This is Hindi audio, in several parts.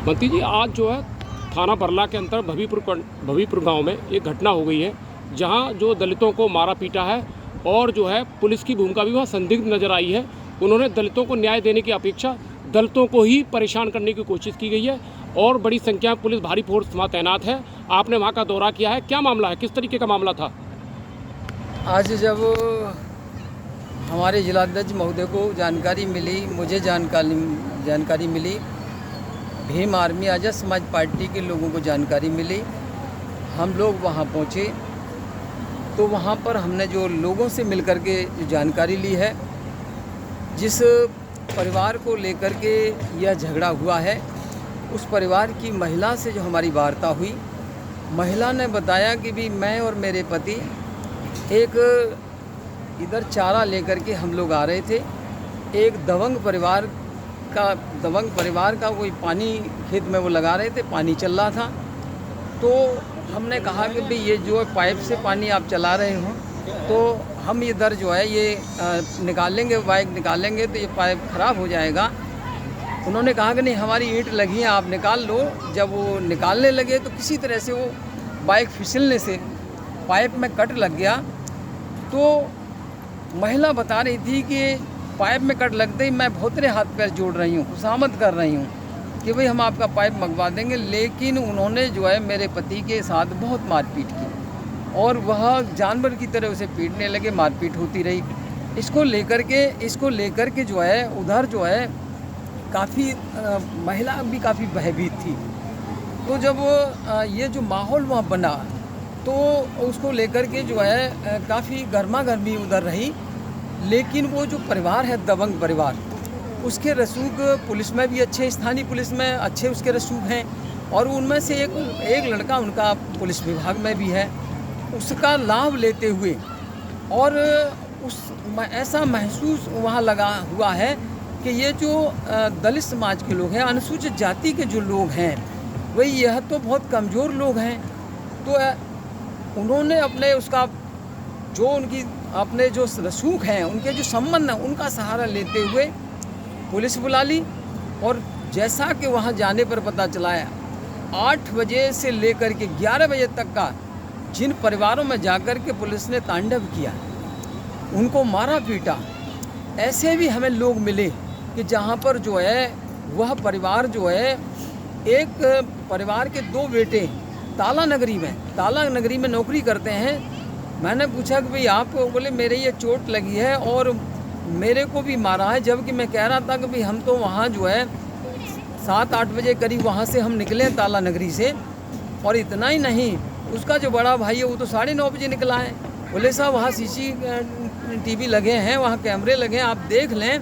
मंत्री जी, आज जो है थाना बरला के अंतर भवीपुर गांव में एक घटना हो गई है जहां जो दलितों को मारा पीटा है और जो है पुलिस की भूमिका भी वहाँ संदिग्ध नज़र आई है। उन्होंने दलितों को न्याय देने की अपेक्षा दलितों को ही परेशान करने की कोशिश की गई है और बड़ी संख्या में पुलिस भारी फोर्स वहाँ तैनात है। आपने वहाँ का दौरा किया है, क्या मामला है, किस तरीके का मामला था? आज जब हमारे जिलाध्यक्ष महोदय को जानकारी मिली, मुझे जानकारी मिली, भीम आर्मी आज़ाद समाज पार्टी के लोगों को जानकारी मिली, हम लोग वहाँ पहुँचे। तो वहाँ पर हमने जो लोगों से मिलकर के जो जानकारी ली है, जिस परिवार को लेकर के यह झगड़ा हुआ है, उस परिवार की महिला से जो हमारी वार्ता हुई, महिला ने बताया कि भी मैं और मेरे पति एक इधर चारा लेकर के हम लोग आ रहे थे। एक दबंग परिवार का कोई पानी खेत में वो लगा रहे थे, पानी चल रहा था। तो हमने कहा कि भाई ये जो पाइप से पानी आप चला रहे हो तो हम इधर जो है ये निकालेंगे, बाइक निकालेंगे तो ये पाइप ख़राब हो जाएगा। उन्होंने कहा कि नहीं, हमारी ईंट लगी है, आप निकाल लो। जब वो निकालने लगे तो किसी तरह से वो बाइक फिसलने से पाइप में कट लग गया। तो महिला बता रही थी कि पाइप में कट लगते ही मैं बहुत हाथ पैर जोड़ रही हूँ, खुशामद कर रही हूँ कि भाई हम आपका पाइप मंगवा देंगे। लेकिन उन्होंने जो है मेरे पति के साथ बहुत मारपीट की और वह जानवर की तरह उसे पीटने लगे, मारपीट होती रही। इसको लेकर के जो है उधर जो है काफ़ी महिला भी काफ़ी भयभीत थी। तो जब ये जो माहौल वहाँ बना तो उसको लेकर के जो है काफ़ी गर्मा गर्मी उधर रही। लेकिन वो जो परिवार है दबंग परिवार, उसके रसूख पुलिस में भी अच्छे, स्थानीय पुलिस में अच्छे उसके रसूख हैं और उनमें से एक लड़का उनका पुलिस विभाग में भी है। उसका लाभ लेते हुए और ऐसा महसूस वहाँ लगा हुआ है कि ये जो दलित समाज के लोग हैं, अनुसूचित जाति के जो लोग हैं, वही यह तो बहुत कमज़ोर लोग हैं। तो उन्होंने अपने उसका जो उनकी अपने जो रसूख हैं, उनके जो संबंध हैं, उनका सहारा लेते हुए पुलिस बुला ली। और जैसा कि वहाँ जाने पर पता चला है, 8 बजे से लेकर के 11 बजे तक का जिन परिवारों में जाकर के पुलिस ने तांडव किया, उनको मारा पीटा, ऐसे भी हमें लोग मिले कि जहाँ पर जो है वह परिवार जो है, एक परिवार के 2 बेटे ताला नगरी में नौकरी करते हैं। मैंने पूछा कि भाई आप, बोले मेरे ये चोट लगी है और मेरे को भी मारा है। जबकि मैं कह रहा था कि भाई हम तो वहाँ जो है 7-8 बजे करीब वहाँ से हम निकले ताला नगरी से, और इतना ही नहीं, उसका जो बड़ा भाई है वो तो 9:30 बजे निकला है। बोले साहब वहाँ CCTV लगे हैं, वहाँ कैमरे लगे हैं, आप देख लें,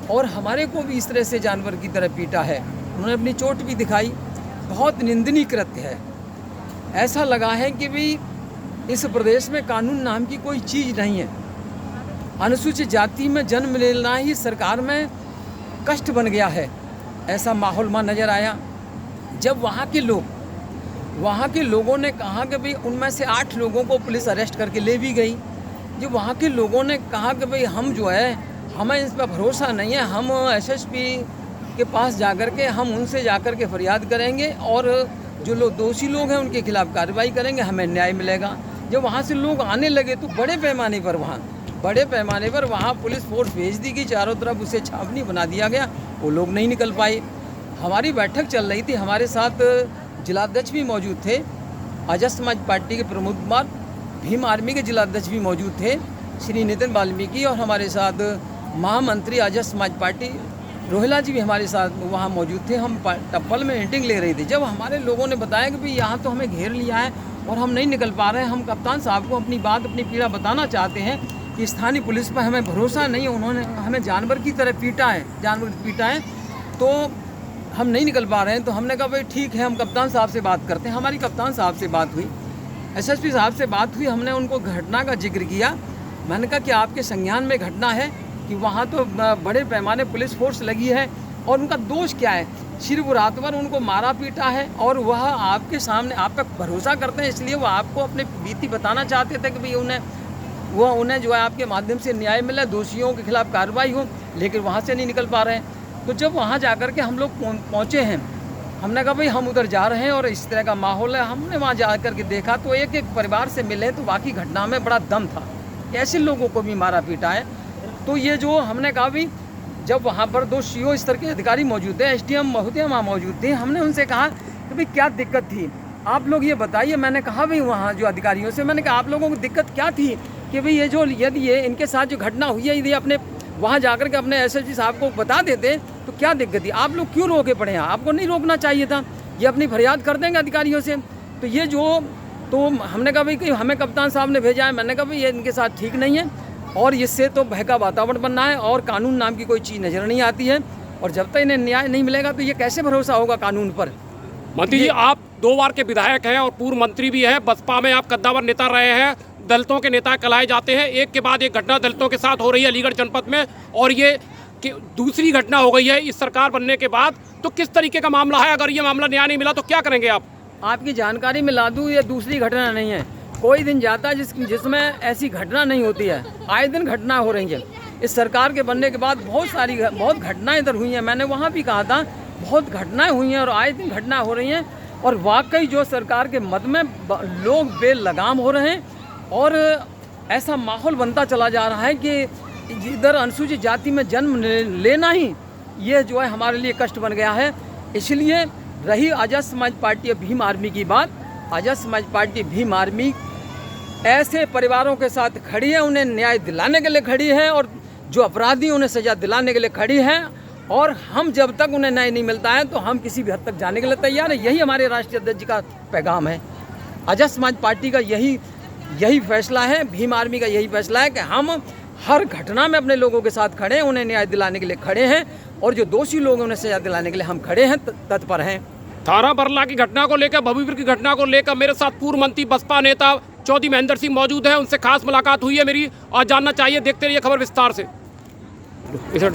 और हमारे को भी इस तरह से जानवर की तरह पीटा है। उन्होंने अपनी चोट भी दिखाई। बहुत निंदनीय कृत्य है। ऐसा लगा है कि भाई इस प्रदेश में कानून नाम की कोई चीज़ नहीं है। अनुसूचित जाति में जन्म लेना ही सरकार में कष्ट बन गया है। ऐसा माहौल वहाँ नज़र आया। जब वहाँ के लोगों ने कहा कि भाई उनमें से 8 लोगों को पुलिस अरेस्ट करके ले भी गई। जब वहाँ के लोगों ने कहा कि भाई हम जो है, हमें इस पर भरोसा नहीं है, हम SSP के पास जाकर के हम उनसे जाकर के फरियाद करेंगे और जो लोग दोषी लोग हैं उनके खिलाफ कार्रवाई करेंगे, हमें न्याय मिलेगा। जब वहाँ से लोग आने लगे तो बड़े पैमाने पर वहाँ पुलिस फोर्स भेज दी गई, चारों तरफ उसे छावनी बना दिया गया, वो लोग नहीं निकल पाए। हमारी बैठक चल रही थी, हमारे साथ जिलाध्यक्ष भी मौजूद थे, आज़ाद समाज पार्टी के प्रमोद कुमार, भीम आर्मी के जिलाध्यक्ष भी मौजूद थे, श्री नितिन वाल्मीकि, और हमारे साथ महामंत्री आज़ाद समाज पार्टी रोहिला जी भी हमारे साथ वहाँ मौजूद थे। हम टप्पल में मीटिंग ले रहे थे। जब हमारे लोगों ने बताया कि भाई यहाँ तो हमें घेर लिया है और हम नहीं निकल पा रहे हैं, हम कप्तान साहब को अपनी बात, अपनी पीड़ा बताना चाहते हैं कि स्थानीय पुलिस पर हमें भरोसा नहीं है, उन्होंने हमें जानवर की तरह पीटा है, तो हम नहीं निकल पा रहे हैं। तो हमने कहा भाई ठीक है, हम कप्तान साहब से बात करते हैं। हमारी कप्तान साहब से बात हुई, SSP साहब से बात हुई। हमने उनको घटना का जिक्र किया। मैंने कहा कि आपके संज्ञान में घटना है कि वहाँ तो बड़े पैमाने पुलिस फोर्स लगी है और उनका दोष क्या है, सिर्फ रात भर उनको मारा पीटा है और वह आपके सामने आप पर भरोसा करते हैं, इसलिए वो आपको अपनी बीती बताना चाहते थे कि भाई उन्हें जो है आपके माध्यम से न्याय मिले, दोषियों के खिलाफ कार्रवाई हो, लेकिन वहाँ से नहीं निकल पा रहे हैं। तो जब वहाँ जाकर के हम लोग पहुँचे हैं हमने कहा भाई हम उधर जा रहे हैं और इस तरह का माहौल है। हमने वहाँ जा कर के देखा तो एक एक परिवार से मिले तो बाकी घटना में बड़ा दम था, ऐसे लोगों को भी मारा पीटा है। तो ये जो हमने कहा भी जब वहाँ पर 2 CO स्तर के अधिकारी मौजूद थे, SDM महोदय वहाँ मौजूद थे, हमने उनसे कहा कि भाई क्या दिक्कत थी, आप लोग ये बताइए। मैंने कहा भाई वहाँ जो अधिकारियों से मैंने कहा आप लोगों को दिक्कत क्या थी कि भाई ये जो यदि ये इनके साथ जो घटना हुई है यदि अपने वहाँ जाकर के अपने SSG साहब को बता देते तो क्या दिक्कत थी, आप लोग क्यों रोके पड़े हैं, आपको नहीं रोकना चाहिए था, ये अपनी फरियाद कर देंगे अधिकारियों से। तो ये जो तो हमने कहा भाई कि हमें कप्तान साहब ने भेजा है, मैंने कहा भाई ये इनके साथ ठीक नहीं है और इससे तो भय का वातावरण बनना है और कानून नाम की कोई चीज़ नज़र नहीं आती है और जब तक इन्हें न्याय नहीं मिलेगा तो ये कैसे भरोसा होगा कानून पर। मंत्री जी, आप 2 बार के विधायक हैं और पूर्व मंत्री भी हैं, बसपा में आप कद्दावर नेता रहे हैं, दलितों के नेता कहलाए जाते हैं। एक के बाद एक घटना दलितों के साथ हो रही है अलीगढ़ जनपद में और ये कि दूसरी घटना हो गई है इस सरकार बनने के बाद। तो किस तरीके का मामला है, अगर ये मामला न्याय नहीं मिला तो क्या करेंगे आप? आपकी जानकारी में ला दूँ, ये दूसरी घटना नहीं है, कोई दिन जाता है जिसमें ऐसी घटना नहीं होती है, आए दिन घटना हो रही है। इस सरकार के बनने के बाद बहुत घटनाएं इधर हुई हैं, मैंने वहाँ भी कहा था बहुत घटनाएं हुई हैं और आए दिन घटना हो रही हैं और वाकई जो सरकार के मद में लोग बेलगाम हो रहे हैं और ऐसा माहौल बनता चला जा रहा है कि इधर अनुसूचित जाति में जन्म लेना ही ये जो है हमारे लिए कष्ट बन गया है। इसलिए रही आज़ाद समाज पार्टी भीम आर्मी की बात, आज़ाद समाज पार्टी भीम आर्मी ऐसे परिवारों के साथ खड़ी है, उन्हें न्याय दिलाने के लिए खड़ी है और जो अपराधी उन्हें सज़ा दिलाने के लिए खड़ी है और हम जब तक उन्हें न्याय नहीं मिलता है तो हम किसी भी हद तक जाने के लिए तैयार है। यही हमारे राष्ट्रीय अध्यक्ष जी का पैगाम है, आज़ाद समाज पार्टी का यही फैसला है, भीम आर्मी का यही फैसला है कि हम हर घटना में अपने लोगों के साथ खड़े हैं, उन्हें न्याय दिलाने के लिए खड़े हैं और जो दोषी लोग हैं उन्हें सजा दिलाने के लिए हम खड़े हैं, तत्पर हैं। थाना बरला की घटना को लेकर, भवीपुर की घटना को लेकर मेरे साथ पूर्व मंत्री बसपा नेता चौधरी महेंद्र सिंह मौजूद है, उनसे खास मुलाकात हुई है मेरी और जानना चाहिए। देखते रहिए खबर विस्तार से। इसे डाल